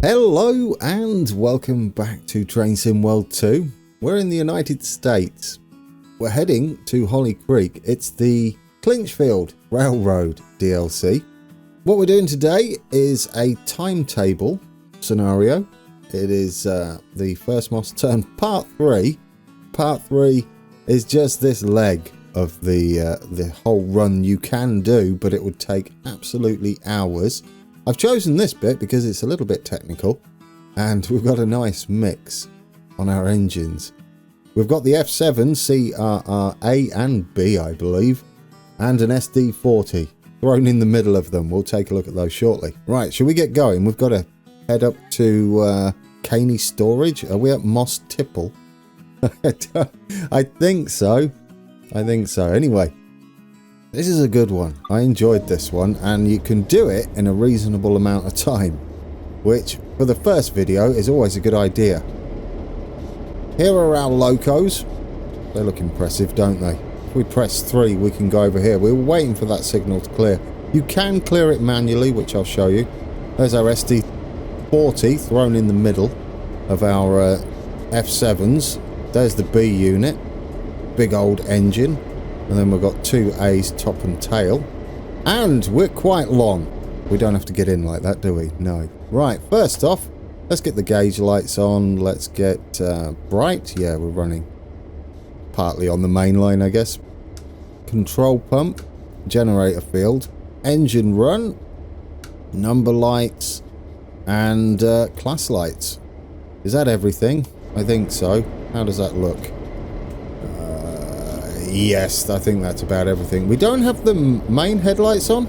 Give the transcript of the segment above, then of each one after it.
Hello and welcome back to Train Sim World 2. We're in the United States. We're heading to Holly Creek. It's the Clinchfield Railroad DLC. What we're doing today is a timetable scenario. It is the First Moss Turn Part 3. Part 3 is just this leg of the whole run you can do, but it would take absolutely hours. I've chosen this bit because it's a little bit technical and we've got a nice mix on our engines. We've got the F7 CRR A and B, I believe, and an SD40 thrown in the middle of them. We'll take a look at those shortly. Right, shall we get going? We've got to head up to Caney Storage. Are we at Moss Tipple? I think so. Anyway. This is a good one. I enjoyed this one, and you can do it in a reasonable amount of time, which for the first video is always a good idea. Here are our locos. They look impressive, don't they? If we press 3, we can go over here. We were waiting for that signal to clear. You can clear it manually, which I'll show you. There's our SD40 thrown in the middle of our F7s. There's the B unit. Big old engine. And then we've got two A's, top and tail. And we're quite long. We don't have to get in like that, do we? No. Right, first off, let's get the gauge lights on. Let's get bright. Yeah, we're running partly on the main line, I guess. Control pump, generator field, engine run, number lights, and class lights. Is that everything? I think so. How does that look? Yes, I think that's about everything. We don't have the main headlights on.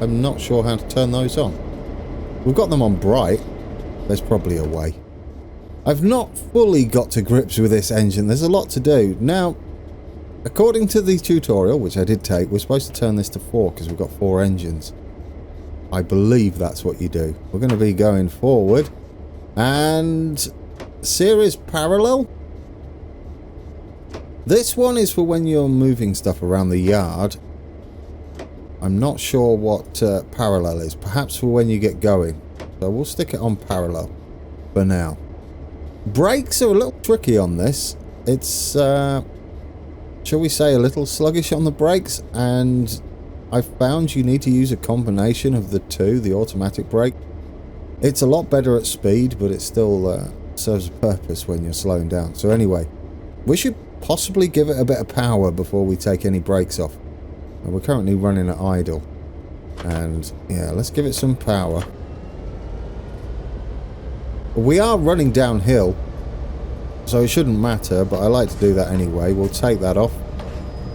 I'm not sure how to turn those on. We've got them on bright. There's probably a way. I've not fully got to grips with this engine. There's a lot to do. Now, according to the tutorial, which I did take, we're supposed to turn this to 4 because we've got 4 engines. I believe that's what you do. We're going to be going forward. And series parallel. This one is for when you're moving stuff around the yard. I'm not sure what parallel is. Perhaps for when you get going. So we'll stick it on parallel for now. Brakes are a little tricky on this. It's, shall we say, a little sluggish on the brakes. And I've found you need to use a combination of the two, the automatic brake. It's a lot better at speed, but it still serves a purpose when you're slowing down. So anyway, we should possibly give it a bit of power before we take any brakes off. And we're currently running at idle. And yeah, let's give it some power. We are running downhill, so it shouldn't matter, but I like to do that anyway. We'll take that off.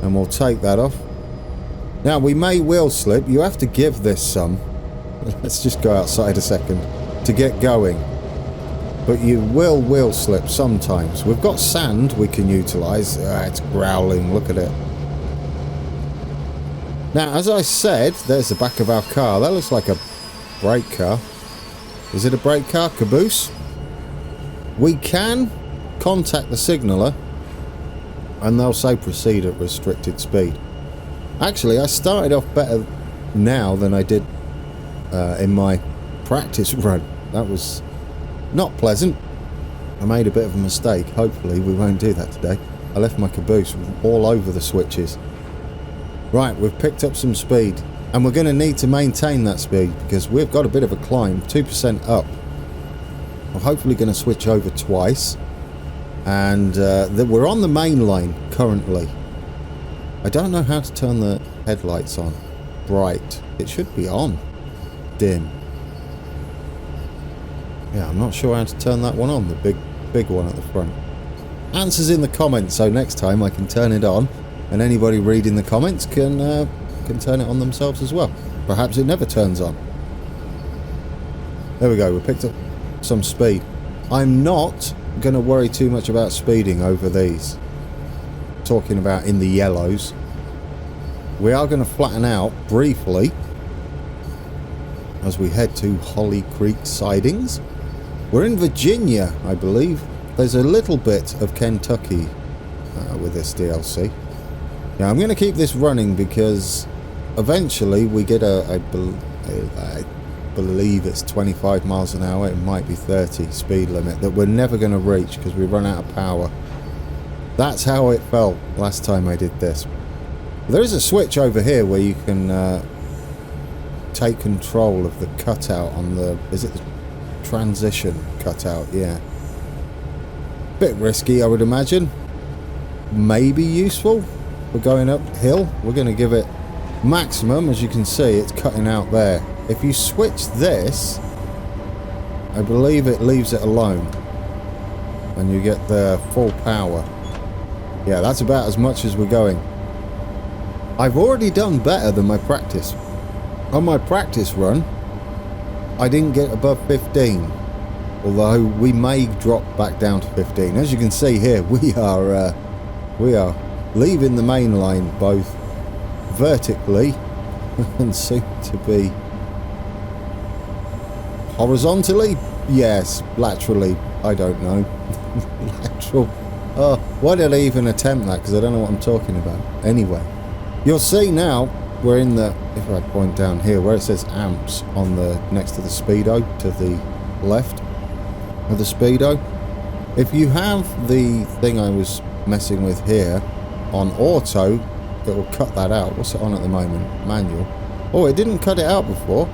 And we'll take that off. Now, we may wheel slip. You have to give this some. Let's just go outside a second to get going. But you will wheel slip sometimes. We've got sand we can utilise. It's growling, look at it. Now, as I said, there's the back of our car. That looks like a brake car. Is it a brake car? Caboose? We can contact the signaller and they'll say proceed at restricted speed. Actually, I started off better now than I did in my practice run. That was not pleasant. I made a bit of a mistake. Hopefully we won't do that today. I left my caboose all over the switches. Right, we've picked up some speed. And we're going to need to maintain that speed because we've got a bit of a climb. 2% up. We're hopefully going to switch over twice. And we're on the main line currently. I don't know how to turn the headlights on. Bright. It should be on. Dim. Yeah, I'm not sure how to turn that one on, the big one at the front. Answers in the comments, so next time I can turn it on, and anybody reading the comments can turn it on themselves as well. Perhaps it never turns on. There we go, we picked up some speed. I'm not going to worry too much about speeding over these. Talking about in the yellows. We are going to flatten out briefly as we head to Holly Creek sidings. We're in Virginia, I believe. There's a little bit of Kentucky with this DLC. Now, I'm going to keep this running because eventually we get a believe it's 25 miles an hour. It might be 30 speed limit that we're never going to reach because we run out of power. That's how it felt last time I did this. There is a switch over here where you can take control of the cutout on the... Is it the transition cutout? Yeah. Bit risky, I would imagine. Maybe useful. We're going uphill. We're going to give it maximum. As you can see, it's cutting out there. If you switch this, I believe it leaves it alone. And you get the full power. Yeah, that's about as much as we're going. I've already done better than my practice. On my practice run, I didn't get above 15. Although we may drop back down to 15. As you can see here, we are leaving the main line both vertically and soon to be horizontally. Yes, laterally. I don't know. Lateral. Oh, why did I even attempt that? Because I don't know what I'm talking about. Anyway, you'll see now we're in the. If I point down here where it says amps on the next to the speedo to the left of the speedo. If you have the thing I was messing with here on auto, it will cut that out. What's it on at the moment? Manual. Oh, it didn't cut it out before.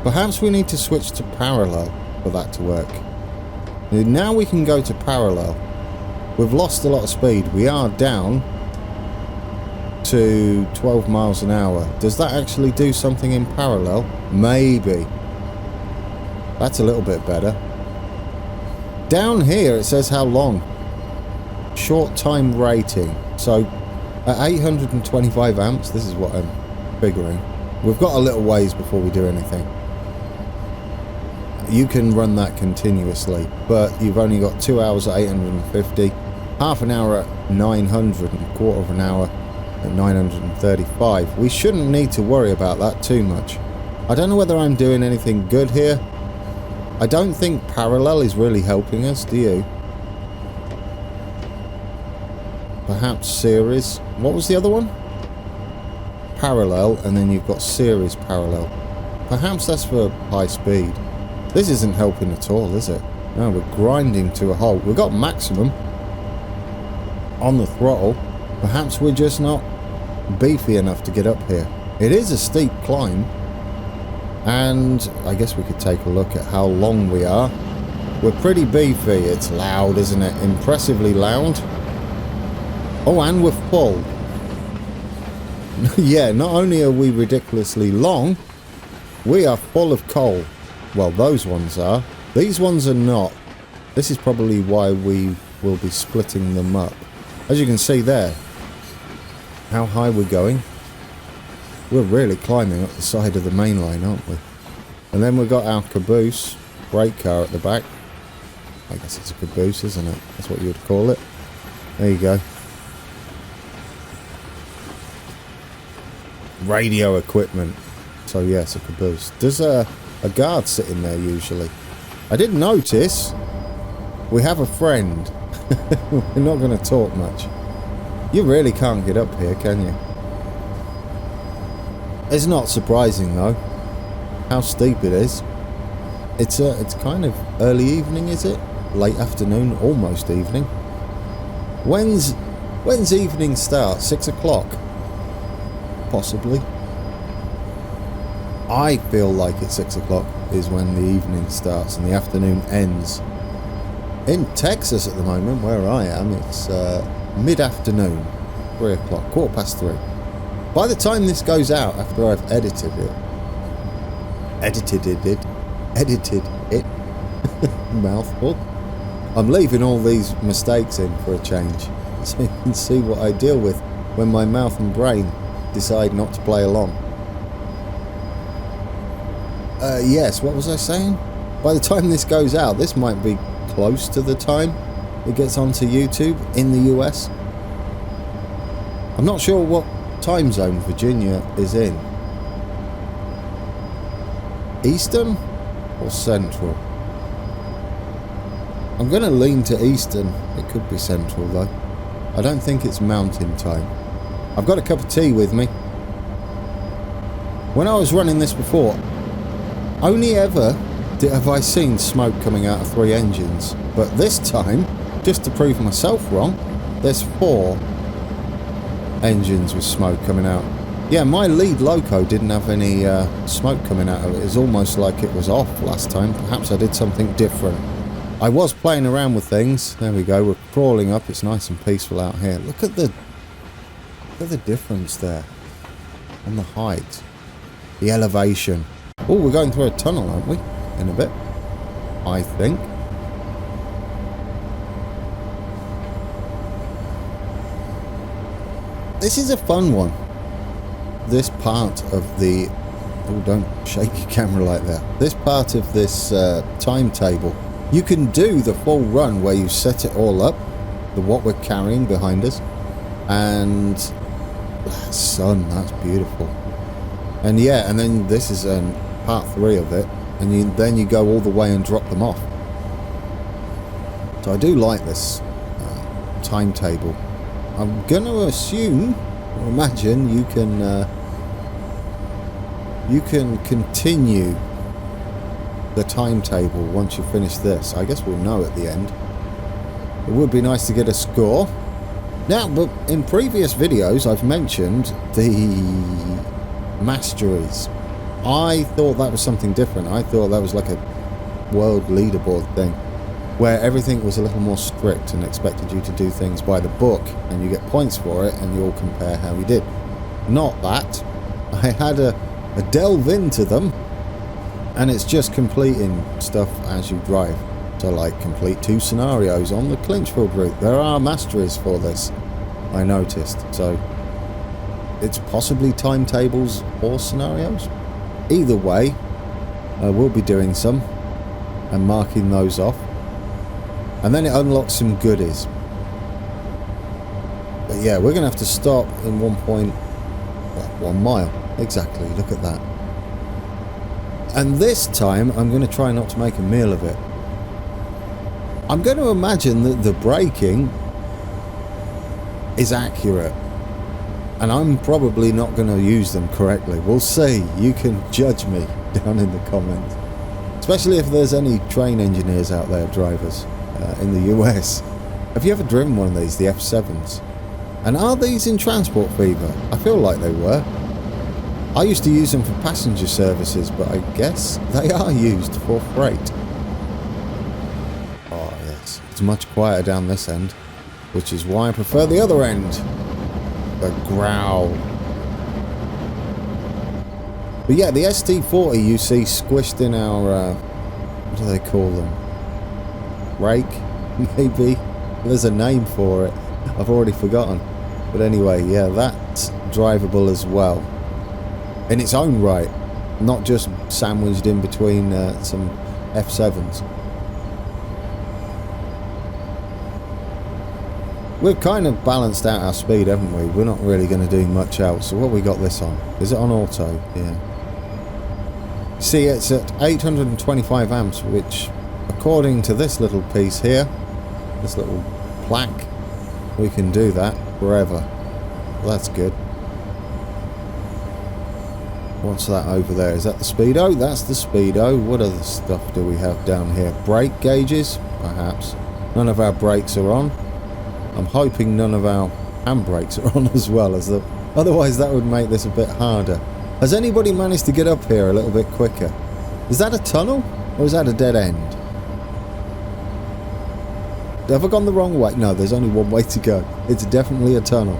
Perhaps we need to switch to parallel for that to work. Now we can go to parallel. We've lost a lot of speed. We are down to 12 miles an hour. Does that actually do something in parallel? Maybe. That's a little bit better. Down here it says how long. Short time rating. So at 825 amps, this is what I'm figuring. We've got a little ways before we do anything. You can run that continuously, but you've only got 2 hours at 850, half an hour at 900, and a quarter of an hour at 935. We shouldn't need to worry about that too much. I don't know whether I'm doing anything good here. I don't think parallel is really helping us, do you? Perhaps series. What was the other one? Parallel, and then you've got series parallel. Perhaps that's for high speed. This isn't helping at all, is it? No, we're grinding to a halt. We've got maximum on the throttle. Perhaps we're just not beefy enough to get up here. It is a steep climb. And I guess we could take a look at how long we are. We're pretty beefy. It's loud, isn't it? Impressively loud. Oh, and we're full. Yeah, not only are we ridiculously long, we are full of coal. Well, those ones are. These ones are not. This is probably why we will be splitting them up. As you can see there, how high we're going. We're really climbing up the side of the main line, aren't we? And then we've got our caboose, brake car at the back. I guess it's a caboose, isn't it? That's what you would call it. There you go. Radio equipment. So yes, a caboose. There's a guard sitting there usually. I did notice we have a friend. We're not going to talk much. You really can't get up here, can you? It's not surprising though, how steep it is. It's kind of early evening, is it? Late afternoon, almost evening. When's evening start? 6 o'clock? Possibly. I feel like it's 6 o'clock is when the evening starts and the afternoon ends. In Texas at the moment, where I am, it's mid-afternoon, 3 o'clock, 3:15. By the time this goes out, after I've edited it, mouthful, I'm leaving all these mistakes in for a change, so you can see what I deal with when my mouth and brain decide not to play along. Yes, what was I saying? By the time this goes out, this might be close to the time it gets onto YouTube in the US. I'm not sure what time zone Virginia is in. Eastern or Central? I'm going to lean to Eastern. It could be Central though. I don't think it's mountain time. I've got a cup of tea with me. When I was running this before, only ever have I seen smoke coming out of 3 engines. But this time, just to prove myself wrong, there's 4 engines with smoke coming out. Yeah, my lead Loco didn't have any smoke coming out of it. It was almost like it was off last time. Perhaps I did something different. I was playing around with things. There we go. We're crawling up. It's nice and peaceful out here. Look at the difference there on the height, the elevation. Oh, we're going through a tunnel, aren't we? In a bit, I think. This is a fun one. This part of the... Oh, don't shake your camera like that. This part of this timetable, you can do the full run where you set it all up, what we're carrying behind us, and that sun, that's beautiful. And yeah, and then this is part 3 of it, and then you go all the way and drop them off. So I do like this timetable. I'm going to assume, or imagine, you can continue the timetable once you finish this. I guess we'll know at the end. It would be nice to get a score. Now, but in previous videos I've mentioned the masteries. I thought that was something different. I thought that was like a world leaderboard thing, where everything was a little more strict and expected you to do things by the book, and you get points for it, and you all compare how you did. Not that. I had a delve into them, and it's just completing stuff as you drive. So like complete 2 scenarios on the Clinchfield route. There are masteries for this, I noticed. So it's possibly timetables or scenarios. Either way, we'll be doing some and marking those off. And then it unlocks some goodies. But yeah, we're going to have to stop in 1 mile. Exactly, look at that. And this time, I'm going to try not to make a meal of it. I'm going to imagine that the braking is accurate. And I'm probably not going to use them correctly. We'll see. You can judge me down in the comments. Especially if there's any train engineers out there, drivers, in the US. Have you ever driven one of these, the F7s? And are these in Transport Fever? I feel like they were. I used to use them for passenger services, but I guess they are used for freight. Oh yes, it's much quieter down this end, which is why I prefer the other end. The growl. But yeah, the ST40 you see squished in our, what do they call them? Rake, maybe? There's a name for it. I've already forgotten. But anyway, yeah, that's drivable as well. In its own right. Not just sandwiched in between some F7s. We've kind of balanced out our speed, haven't we? We're not really going to do much else. So what we got this on? Is it on auto? Yeah. See, it's at 825 amps, which, according to this little piece here, this little plaque, we can do that forever. Well, that's good. What's that over there? Is that the speedo? That's the speedo. What other stuff do we have down here? Brake gauges? Perhaps. None of our brakes are on. I'm hoping none of our handbrakes are on as well, as the, otherwise that would make this a bit harder. Has anybody managed to get up here a little bit quicker? Is that a tunnel or is that a dead end? Have I gone the wrong way? No, there's only one way to go. It's definitely a tunnel.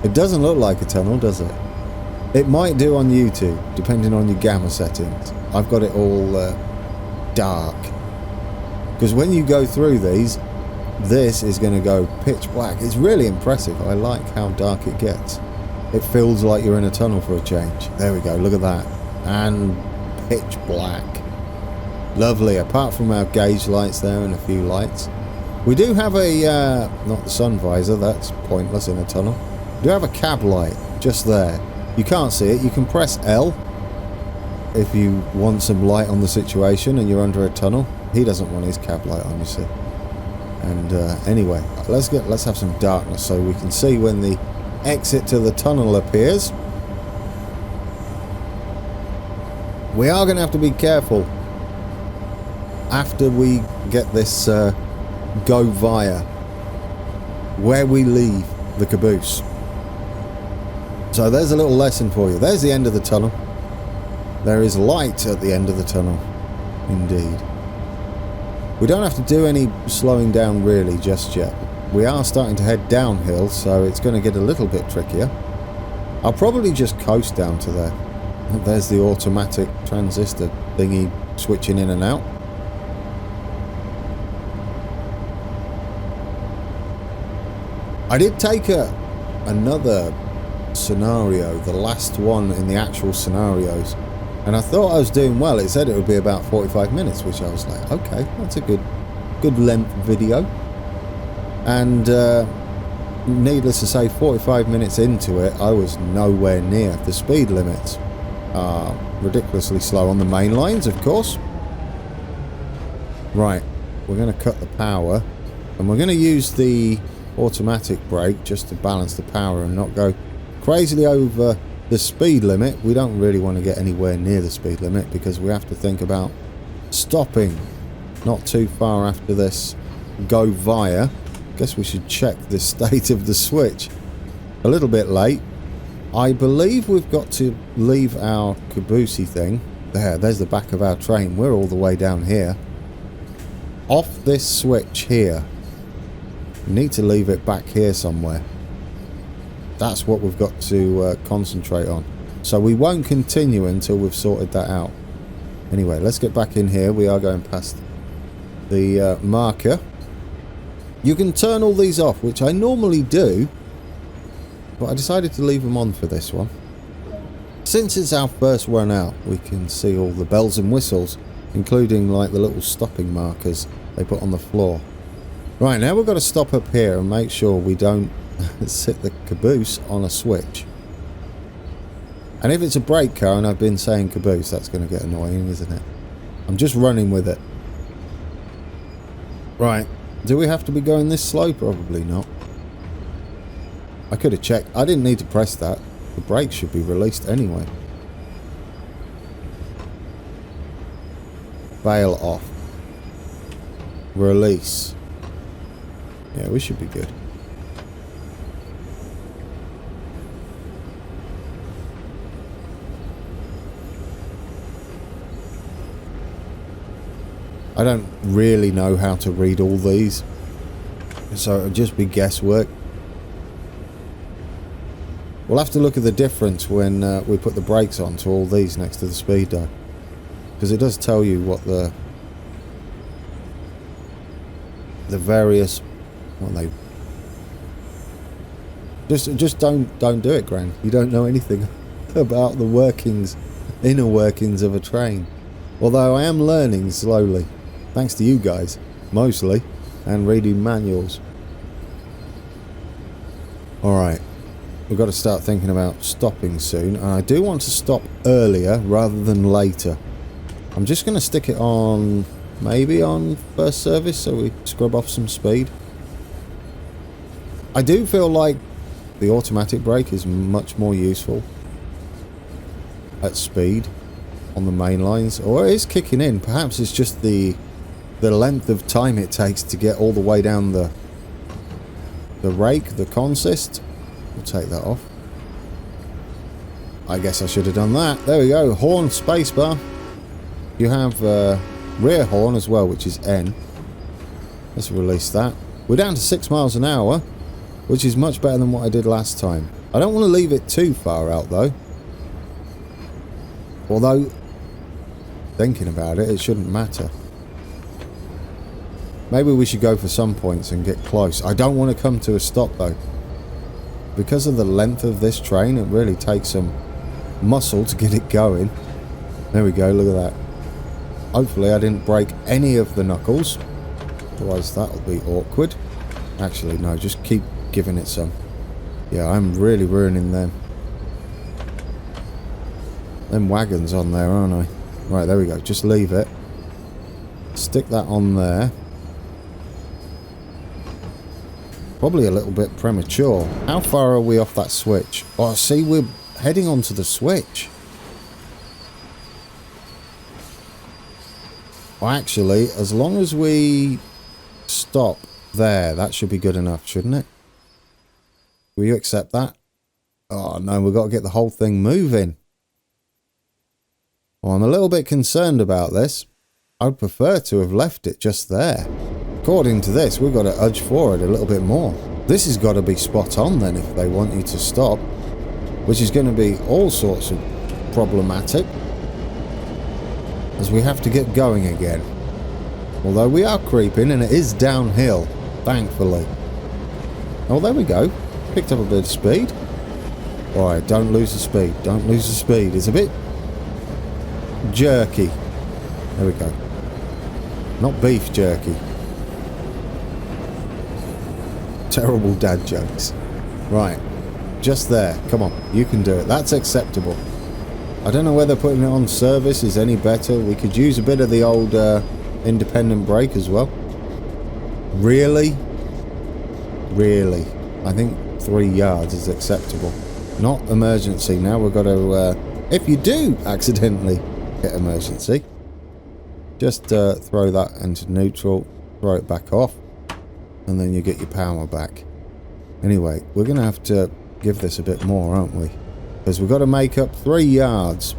It doesn't look like a tunnel, does it? It might do on YouTube, depending on your gamma settings. I've got it all dark. Because when you go through these, this is going to go pitch black. It's really impressive. I like how dark it gets. It feels like you're in a tunnel for a change. There we go, look at that. And pitch black. Lovely, apart from our gauge lights there and a few lights. We do have a, not the sun visor, that's pointless in a tunnel. We do have a cab light, just there. You can't see it, you can press L if you want some light on the situation and you're under a tunnel. He doesn't want his cab light on, you see. And anyway, let's have some darkness so we can see when the exit to the tunnel appears. We are going to have to be careful after we get this go via where we leave the caboose. So there's a little lesson for you. There's the end of the tunnel. There is light at the end of the tunnel. Indeed. We don't have to do any slowing down really just yet. We are starting to head downhill, so it's going to get a little bit trickier. I'll probably just coast down to there. There's the automatic transistor thingy switching in and out. I did take another scenario, the last one in the actual scenarios, and I thought I was doing well. It said it would be about 45 minutes, which I was like, okay, that's a good length video. And needless to say, 45 minutes into it, I was nowhere near. The speed limits are ridiculously slow on the main lines, of course. Right, we're going to cut the power, and we're going to use the automatic brake just to balance the power and not go crazily over the speed limit. We don't really want to get anywhere near the speed limit because we have to think about stopping not too far after this go via. Guess we should check the state of the switch. A little bit late. I believe we've got to leave our caboosey thing. There's the back of our train. We're all the way down here. Off this switch here. We need to leave it back here somewhere. That's what we've got to concentrate on. So we won't continue until we've sorted that out. Anyway, let's get back in here. We are going past the marker. You can turn all these off, which I normally do, but I decided to leave them on for this one. Since it's our first run out, we can see all the bells and whistles, including like the little stopping markers they put on the floor. Right, now we've got to stop up here and make sure we don't sit the caboose on a switch. And if it's a brake car, and I've been saying caboose, that's going to get annoying, isn't it? I'm just running with it. Right, do we have to be going this slow? Probably not. I could have checked. I didn't need to press that. The brakes should be released anyway. Bail off. Release. Yeah, we should be good. I don't really know how to read all these, so it'll just be guesswork. We'll have to look at the difference when we put the brakes on to all these next to the speedo, because it does tell you what the various, what they just don't do it, Gran. You don't know anything about the workings, inner workings of a train. Although I am learning slowly, thanks to you guys mostly, and reading manuals. All right. We've got to start thinking about stopping soon, and I do want to stop earlier rather than later. I'm just going to stick it on, maybe on first service, so we scrub off some speed. I do feel like the automatic brake is much more useful at speed on the main lines, or it is kicking in. Perhaps it's just the length of time it takes to get all the way down the rake, the consist. We'll take that off. I guess I should have done that. There we go. Horn spacebar. You have rear horn as well, which is N. Let's release that. We're down to 6 miles an hour, which is much better than what I did last time. I don't want to leave it too far out though. Although, thinking about it, it shouldn't matter. Maybe we should go for some points and get close. I don't want to come to a stop though. Because of the length of this train, it really takes some muscle to get it going. There we go, look at that. Hopefully I didn't break any of the knuckles. Otherwise that'll be awkward. Actually, no, just keep giving it some. Yeah, I'm really ruining them. Them wagons on there, aren't I? Right, there we go. Just leave it. Stick that on there. Probably a little bit premature. How far are we off that switch? Oh, see, we're heading onto the switch. Well, actually, as long as we stop there, that should be good enough, shouldn't it? Will you accept that? Oh no, we've got to get the whole thing moving. Well, I'm a little bit concerned about this. I'd prefer to have left it just there. According to this, we've got to edge forward a little bit more. This has got to be spot on then if they want you to stop, which is going to be all sorts of problematic, as we have to get going again. Although we are creeping and it is downhill, thankfully. Oh, there we go. Picked up a bit of speed. Alright, don't lose the speed. Don't lose the speed. It's a bit jerky. There we go. Not beef jerky. Terrible dad jokes. Right. Just there. Come on. You can do it. That's acceptable. I don't know whether putting it on service is any better. We could use a bit of the old independent brake as well. Really? Really? I think 3 yards is acceptable. Not emergency. Now we've got to... if you do accidentally hit emergency, just throw that into neutral, throw it back off, and then you get your power back. Anyway, we're going to have to give this a bit more, aren't we? Because we've got to make up 3 yards.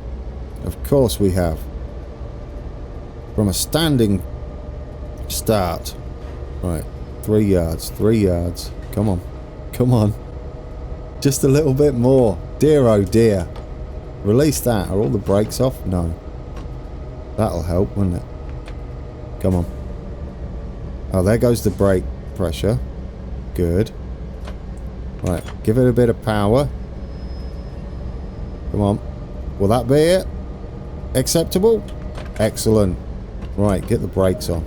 Of course we have. From a standing start. Right, 3 yards, 3 yards. Come on, come on. Just a little bit more. Dear oh dear. Release that. Are all the brakes off? No. That'll help, wouldn't it? Come on. Oh, there goes the brake pressure. Good. Right, give it a bit of power. Come on. Will that be it? Acceptable? Excellent. Right, get the brakes on.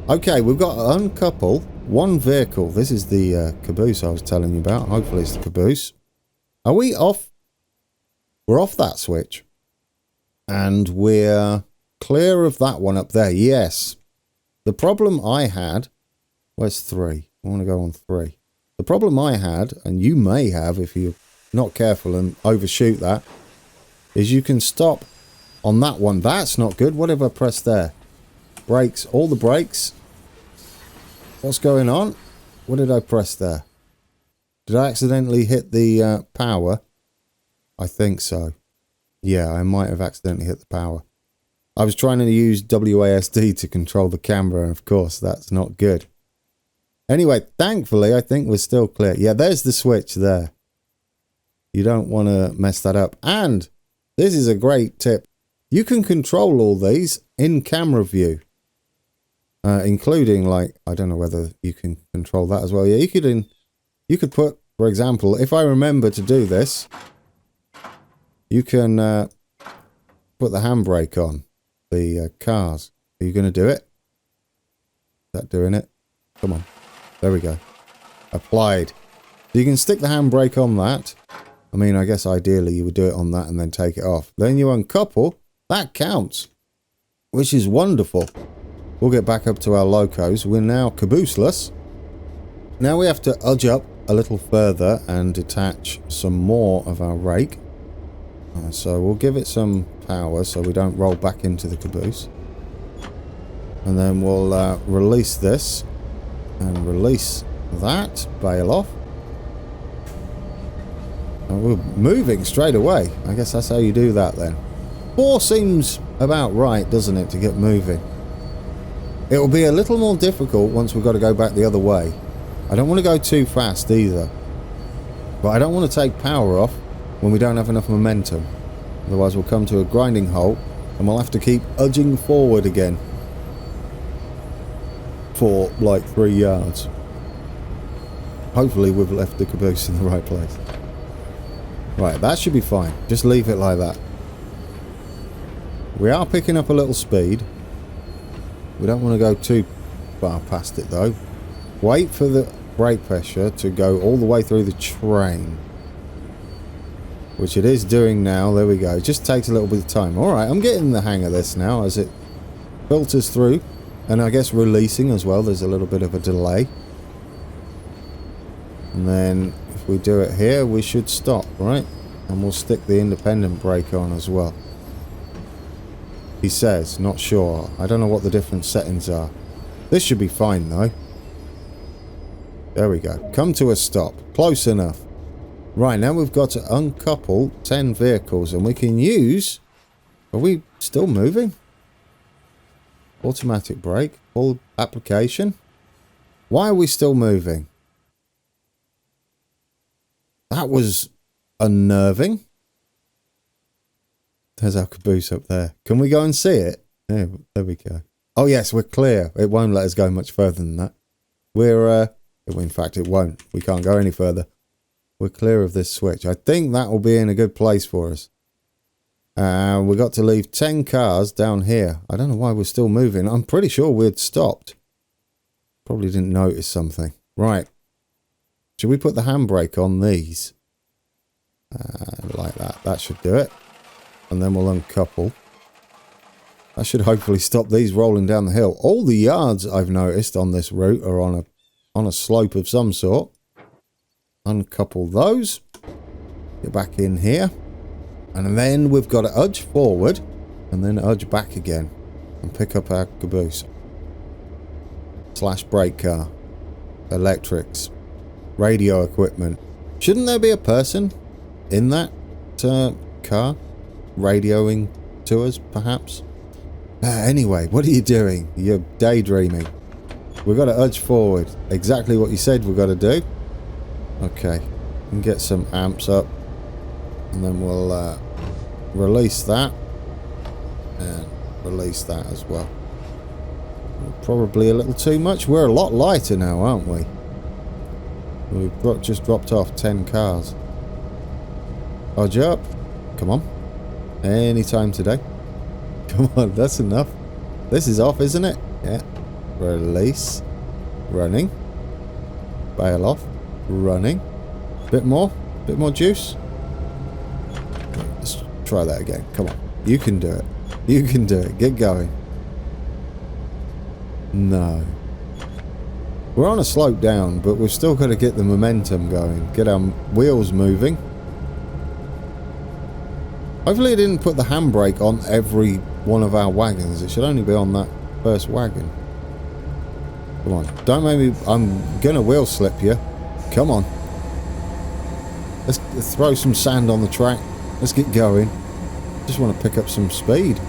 Okay, we've got to uncouple one vehicle. This is the caboose I was telling you about. Hopefully it's the caboose. Are we off? We're off that switch. And we're clear of that one up there. Yes. The problem I had... Where's 3? I want to go on 3. The problem I had, and you may have if you're not careful and overshoot that, is you can stop on that one. That's not good. What have I pressed there? Brakes. All the brakes. What's going on? What did I press there? Did I accidentally hit the power? I think so. Yeah, I might have accidentally hit the power. I was trying to use WASD to control the camera, and of course, that's not good. Anyway, thankfully, I think we're still clear. Yeah, there's the switch there. You don't want to mess that up. And this is a great tip. You can control all these in camera view. Including, like, I don't know whether you can control that as well. Yeah, you could put, for example, if I remember to do this, you can put the handbrake on the cars. Are you going to do it? Is that doing it? Come on. There we go. Applied. So you can stick the handbrake on that. I mean, I guess ideally you would do it on that and then take it off. Then you uncouple. That counts. Which is wonderful. We'll get back up to our locos. We're now cabooseless. Now we have to edge up a little further and detach some more of our rake. So we'll give it some power so we don't roll back into the caboose. And then we'll release this. And release that. Bail off. And we're moving straight away. I guess that's how you do that then. 4 seems about right, doesn't it, to get moving. It'll be a little more difficult once we've got to go back the other way. I don't want to go too fast either. But I don't want to take power off when we don't have enough momentum. Otherwise we'll come to a grinding halt and we'll have to keep edging forward again. For like 3 yards. Hopefully we've left the caboose in the right place. Right, that should be fine. Just leave it like that. We are picking up a little speed. We don't want to go too far past it though. Wait for the brake pressure to go all the way through the train. Which it is doing now. There we go. It just takes a little bit of time. Alright, I'm getting the hang of this now as it filters through. And I guess releasing as well. There's a little bit of a delay. And then if we do it here, we should stop, right? And we'll stick the independent brake on as well. He says, not sure. I don't know what the different settings are. This should be fine though. There we go. Come to a stop. Close enough. Right, now we've got to uncouple 10 vehicles and we can use... Are we still moving? Automatic brake. Full application. Why are we still moving? That was unnerving. There's our caboose up there. Can we go and see it? Yeah, there we go. Oh yes, we're clear. It won't let us go much further than that. We're, in fact it won't. We can't go any further. We're clear of this switch. I think that will be in a good place for us. We got to leave 10 cars down here. I don't know why we're still moving. I'm pretty sure we'd stopped. Probably didn't notice something. Right. Should we put the handbrake on these? Like that. That should do it. And then we'll uncouple. That should hopefully stop these rolling down the hill. All the yards I've noticed on this route are on a slope of some sort. Uncouple those. Get back in here. And then we've got to udge forward and then udge back again and pick up our caboose. / brake car. Electrics. Radio equipment. Shouldn't there be a person in that car radioing to us, perhaps? Anyway, what are you doing? You're daydreaming. We've got to udge forward. Exactly what you said we've got to do. Okay. And get some amps up. And then we'll release that. And release that as well. Probably a little too much. We're a lot lighter now, aren't we? We've just dropped off 10 cars. Udge up. Come on. Anytime today. Come on, that's enough. This is off, isn't it? Yeah. Release. Running. Bail off. Running. Bit more juice. Let's try that again. Come on. You can do it. You can do it. Get going. No. We're on a slope down, but we've still got to get the momentum going. Get our wheels moving. Hopefully it didn't put the handbrake on every one of our wagons. It should only be on that first wagon. Come on. Don't make me... I'm going to wheel slip you. Come on. Let's throw some sand on the track. Let's get going. Just want to pick up some speed.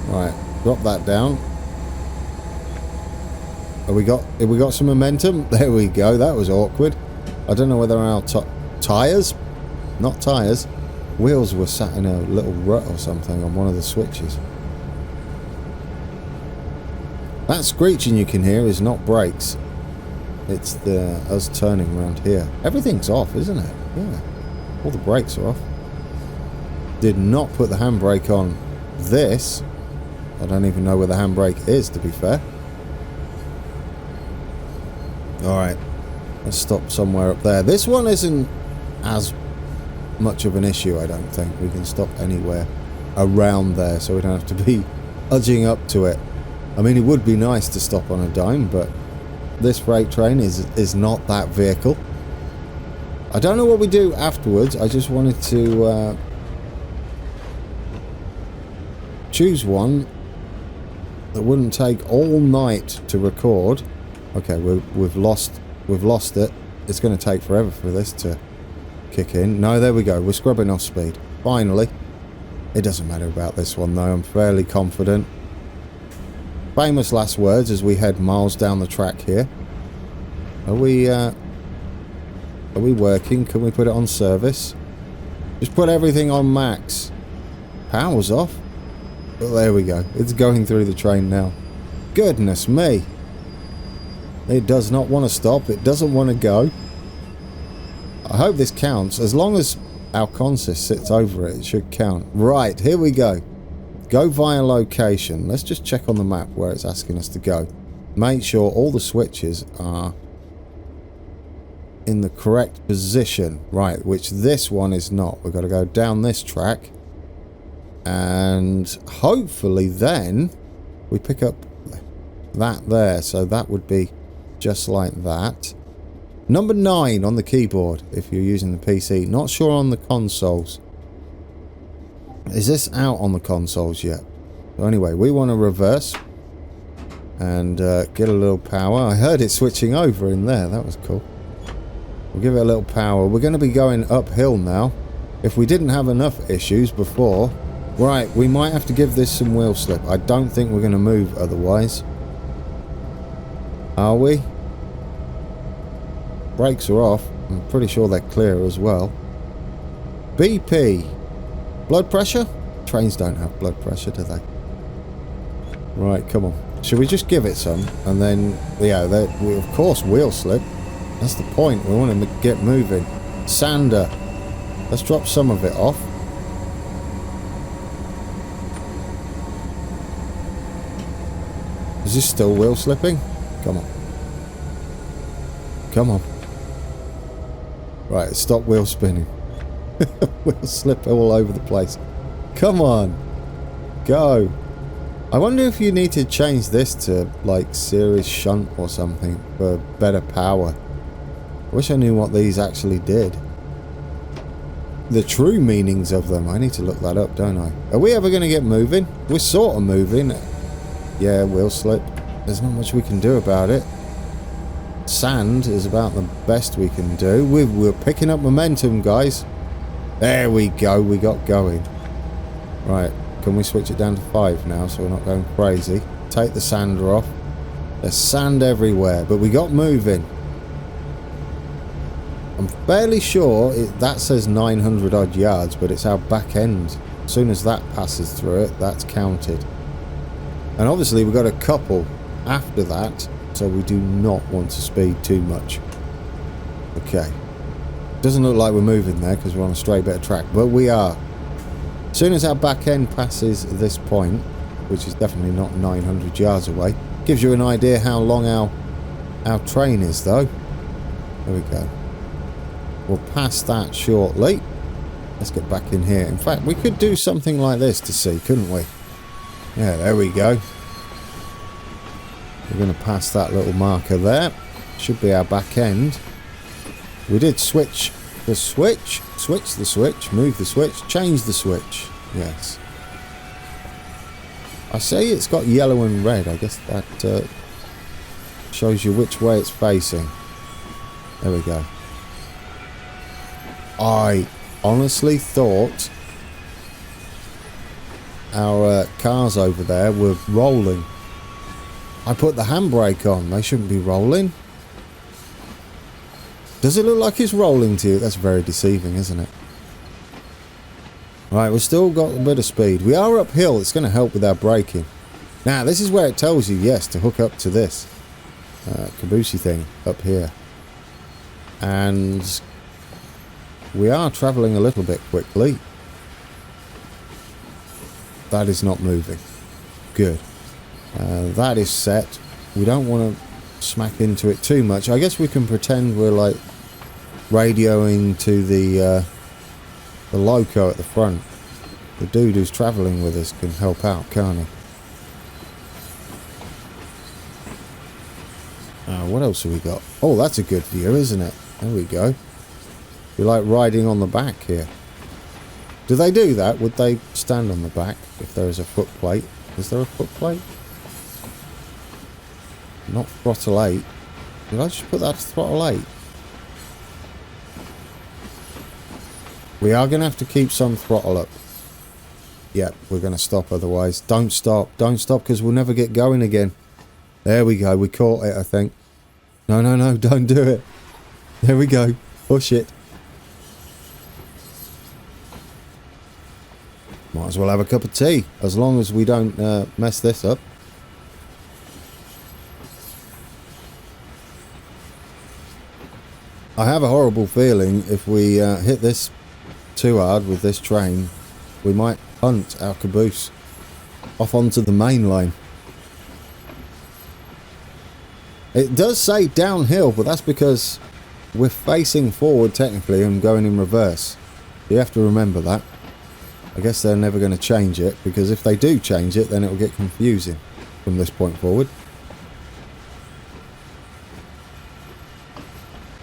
Right. Drop that down. Have we got some momentum? There we go. That was awkward. I don't know whether our tyres, not tyres, wheels were sat in a little rut or something on one of the switches. That screeching you can hear is not brakes. It's us turning around here. Everything's off, isn't it? Yeah. All the brakes are off. Did not put the handbrake on this. I don't even know where the handbrake is, to be fair. Alright, let's stop somewhere up there. This one isn't as much of an issue, I don't think. We can stop anywhere around there, so we don't have to be udging up to it. I mean, it would be nice to stop on a dime, but this freight train is not that vehicle. I don't know what we do afterwards. I just wanted to choose one that wouldn't take all night to record. Okay, we've lost it. It's going to take forever for this to kick in. No, there we go. We're scrubbing off speed. Finally. It doesn't matter about this one, though. I'm fairly confident. Famous last words as we head miles down the track here. Are we working? Can we put it on service? Just put everything on max. Power's off. But there we go. It's going through the train now. Goodness me. It does not want to stop. It doesn't want to go. I hope this counts. As long as our consist sits over it, it should count. Right, here we go. Go via location. Let's just check on the map where it's asking us to go. Make sure all the switches are in the correct position. Right, which this one is not. We've got to go down this track. And hopefully then we pick up that there. So that would be just like that. Number 9 on the keyboard if you're using the PC. Not sure on the consoles. Is this out on the consoles yet? So anyway, we want to reverse and get a little power. I heard it switching over in there. That was cool. We'll give it a little power. We're going to be going uphill now. If we didn't have enough issues before... Right, we might have to give this some wheel slip. I don't think we're going to move otherwise. Are we? Brakes are off. I'm pretty sure they're clear as well. BP. Blood pressure? Trains don't have blood pressure, do they? Right, come on. Should we just give it some? And then, yeah, of course, wheel slip. That's the point. We want to get moving. Sander. Let's drop some of it off. Is this still wheel slipping? Come on. Come on. Right, stop wheel spinning. Wheel slip all over the place. Come on. Go. I wonder if you need to change this to, like, series shunt or something for better power. I wish I knew what these actually did. The true meanings of them. I need to look that up, don't I? Are we ever going to get moving? We're sort of moving. Yeah, wheel slip. There's not much we can do about it. Sand is about the best we can do. We're picking up momentum, guys. There we go. We got going. Right. Can we switch it down to 5 now so we're not going crazy? Take the sander off. There's sand everywhere, but we got moving. I'm fairly sure that says 900 odd yards, but it's our back end. As soon as that passes through it, that's counted. And obviously we've got a couple after that, so we do not want to speed too much. Okay. Doesn't look like we're moving there because we're on a straight bit of track, but we are. As soon as our back end passes this point, which is definitely not 900 yards away, gives you an idea how long our train is though. There we go. We'll pass that shortly. Let's get back in here. In fact, we could do something like this to see, couldn't we? Yeah, there we go. We're going to pass that little marker there. Should be our back end. We did switch the switch, switch the switch, move the switch, change the switch. Yes. I say it's got yellow and red. I guess that shows you which way it's facing. There we go. I honestly thought our cars over there were rolling. I put the handbrake on. They shouldn't be rolling. Does it look like it's rolling to you? That's very deceiving, isn't it? Right, we've still got a bit of speed. We are uphill. It's going to help with our braking. Now, this is where it tells you, yes, to hook up to this caboosey thing up here. And we are travelling a little bit quickly. That is not moving. Good. That is set. We don't want to smack into it too much. I guess we can pretend we're like radioing to the Loco at the front. The dude who's travelling with us can help out, can't he? What else have we got? Oh, that's a good view, isn't it? There we go. We're like riding on the back here. Do they do that? Would they stand on the back if there is a foot plate? Is there a foot plate? Not throttle 8. Did I just put that to throttle 8? We are going to have to keep some throttle up. Yep, we're going to stop otherwise. Don't stop. Don't stop because we'll never get going again. There we go. We caught it, I think. No, no, no. Don't do it. There we go. Push it. Might as well have a cup of tea. As long as we don't mess this up. I have a horrible feeling if we hit this too hard with this train, we might punt our caboose off onto the main line. It does say downhill, but that's because we're facing forward technically and going in reverse. You have to remember that. I guess they're never going to change it, because if they do change it, then it will get confusing from this point forward.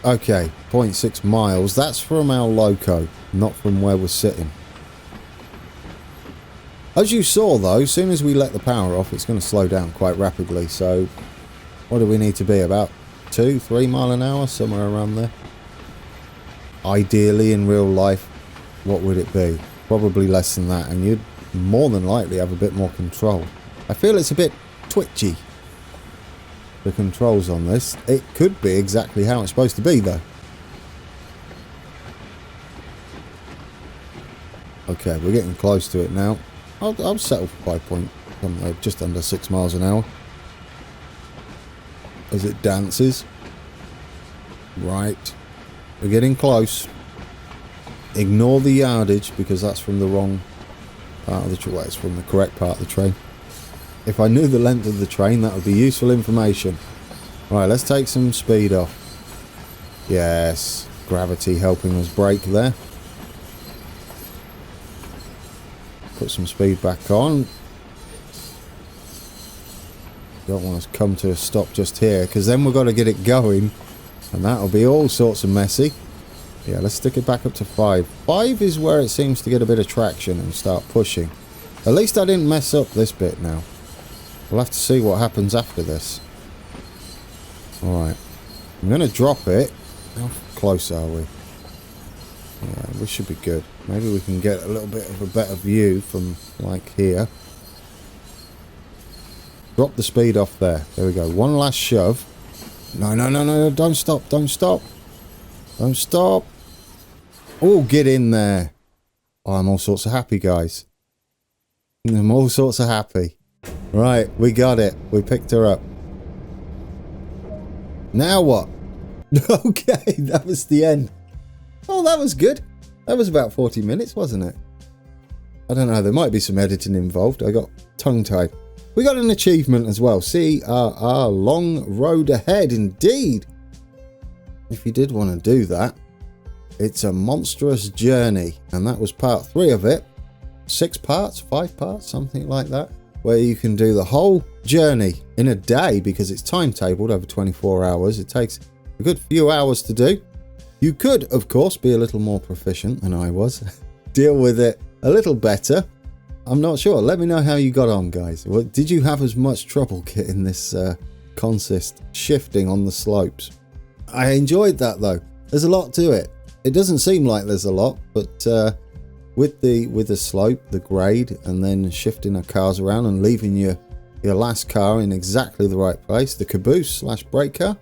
Okay, 0.6 miles. That's from our Loco, not from where we're sitting. As you saw though, as soon as we let the power off, it's going to slow down quite rapidly. So what do we need to be? About 2-3 miles an hour, somewhere around there. Ideally in real life, what would it be? Probably less than that, and you'd more than likely have a bit more control. I feel it's a bit twitchy, the controls on this. It could be exactly how it's supposed to be though. Okay, we're getting close to it now. I'll settle for 5 just under 6 miles an hour as it dances. Right, we're getting close. Ignore the yardage because that's from the wrong part of the train. Well, it's from the correct part of the train. If I knew the length of the train, that would be useful information. Right, let's take some speed off. Yes, gravity helping us brake there. Put some speed back on. Don't want to come to a stop just here, because then we've got to get it going, and that'll be all sorts of messy. Yeah, let's stick it back up to 5. 5 is where it seems to get a bit of traction and start pushing. At least I didn't mess up this bit now. We'll have to see what happens after this. Alright. I'm going to drop it. How close are we? Yeah, we should be good. Maybe we can get a little bit of a better view from, like, here. Drop the speed off there. There we go. One last shove. No, no, no, no. Don't stop. Don't stop. Don't stop. Oh, get in there. Oh, I'm all sorts of happy, guys. I'm all sorts of happy. Right, we got it. We picked her up. Now what? Okay, that was the end. Oh, that was good. That was about 40 minutes, wasn't it? I don't know. There might be some editing involved. I got tongue-tied. We got an achievement as well. CRR Long Road Ahead, indeed. If you did want to do that, it's a monstrous journey. And that was part 3 of it. 6 parts, 5 parts, something like that. Where you can do the whole journey in a day because it's timetabled over 24 hours. It takes a good few hours to do. You could, of course, be a little more proficient than I was. Deal with it a little better. I'm not sure. Let me know how you got on, guys. Well, did you have as much trouble getting this consist shifting on the slopes? I enjoyed that, though. There's a lot to it. It doesn't seem like there's a lot, but with the slope, the grade, and then shifting our cars around and leaving your last car in exactly the right place, the caboose / brake car.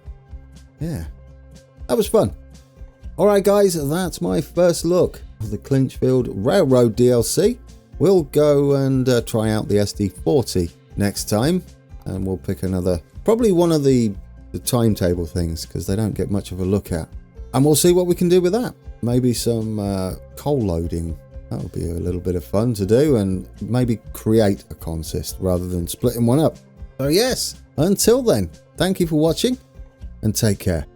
Yeah, that was fun. Alright guys, that's my first look of the Clinchfield Railroad DLC. We'll go and try out the SD40 next time, and we'll pick another, probably one of the timetable things, because they don't get much of a look at. And we'll see what we can do with that. Maybe some coal loading. That'll be a little bit of fun to do, and maybe create a consist rather than splitting one up. So yes, until then, thank you for watching and take care.